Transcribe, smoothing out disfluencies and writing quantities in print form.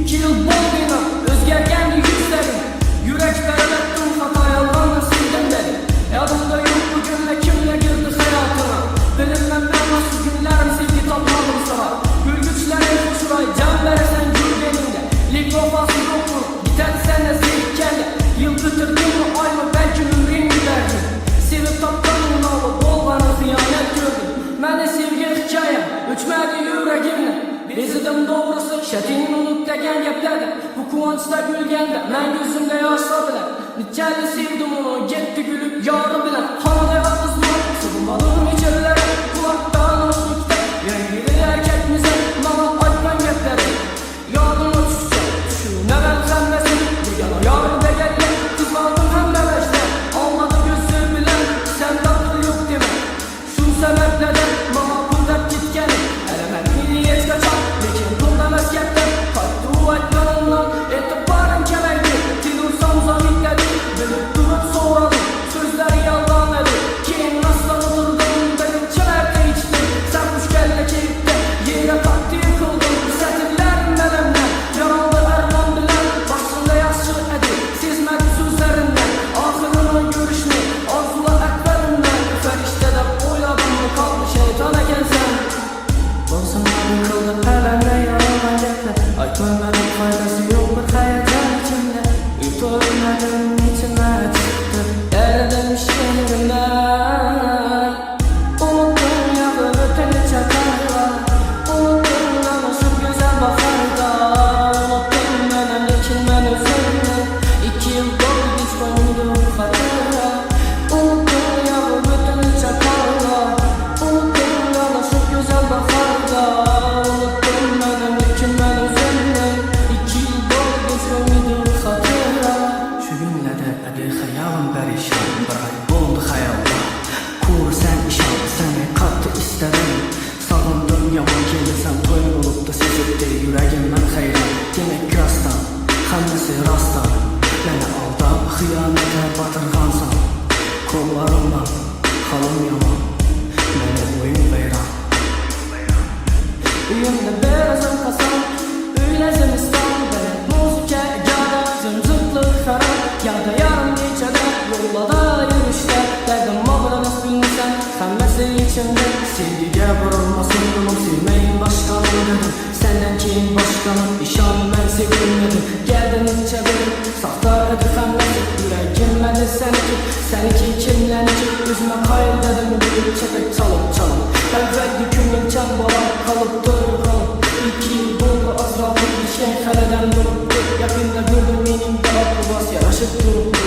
2 yıl boldu inan, özgergendi yüzlerim. Yürekler ettim hata, yalanla sildim dedim. Yadımda yok bugünle kimle girdi hayatına. Bilinmem ben nasıl günlerim silgi topladım sana. Gülgüçlerin uçuray, can veresen gül benimle. Lig vefası yok mu, biter senle sevkelle. Yıl bitirdin mi ay mı, belki ömrün giderdin. Sevip taptanın alı, bol bana hıyanet gördün. Məni sevgi hikayem, uçmadı yüreğimle. Bezidim doğrusu, şətini unut degen geplerdi. Bu kuvançda gülgende, mən gözümde yaşladılar. Niçeli sevdim onu, gitti gülüp yarı bilen. Hanada yalnızlar, sıvımalım içerilere. Kulaktan uçlukta, yengili erkekimize bana açman geplerdi. Yardım uçuşsa, düşünemem senmesin. Bir yana yarın da gelle, kızlardım hem de beşler. Anladı gözü bilen, sen tatlı yok deme. Şu sebeplerden bana kudret git gelin. Elemen milliyet kaçar, lekin bundan eskepten. Kalktı uvvetlerimden, etibarın kemerdi. Dilursam zamitledi, bilip durup soğradım. Sözleri yalan edi, kim nasıl oturdum. Benim çelerde içtim, sen kuş kelle keyifte. Yere kalktı yıkıldım, setirlerim belimden. Yanaldı erman bilen, başında yaşlı edi. Sizmedi sözlerinden, ahırının görüşünü. Arzula ekberimden, ferişte de oyladım mı kaldı şeytan eken sen. Boğazıma yıkıldı elimde yalan cepte. Ay görmedim faydası yok bir hayacan içimde. Ütürmedim içime çıktı, derdim şehrimden. Unuttum yağı öteni çakarla, unuttum ama şu güzel baharda. Unuttum benim lekin ben üzerinde, 2 yıl doldu hiç koymadım hatıra. Unuttum yağı öteni çakarla, unuttum ama şu güzel baharda. Unuttum benim lekin ben üzerinde, 2 yıl doldu hiç koymadım hatıra. Şu günlerde edi hayalım perişan, bir ay oldu hayalda. Kur sen işan, seni katı istedim. Sağındım yaman gelirsen toyun olup da sezipti yüreğimden hayran. Demek rastdan, hamlesi rastdan. Beni aldap hıyanete batırgansan. Kollarımdan halım yaman, beni oyun veyran. Uyumda birazım kasan, öylezim İstanbul. Benim müzike gada, zımzıklı karan. Ya da yarım geçede, yollada yürüyüşler. Derdim ağırınız bilmişsen, hemmesi içimde. Sevgiye vurulmasın yolum, sevmeyin başkanı dedim. Senden kim başkanı, işanı ben sevilmedim. Geldin içe benim, sahta edip hemmesi. Yüreğimledi seninki, seninki kimlenki. Üzme kayır dedim, bir çepek çalıp çalıp. Evveldi günün çen bala, kalıp dur kalıp. 2 yıl buldu azrafı, bir şey kaleden duruptu. Yakında gördüm benim de aklı bas, yaraşıp duruptu.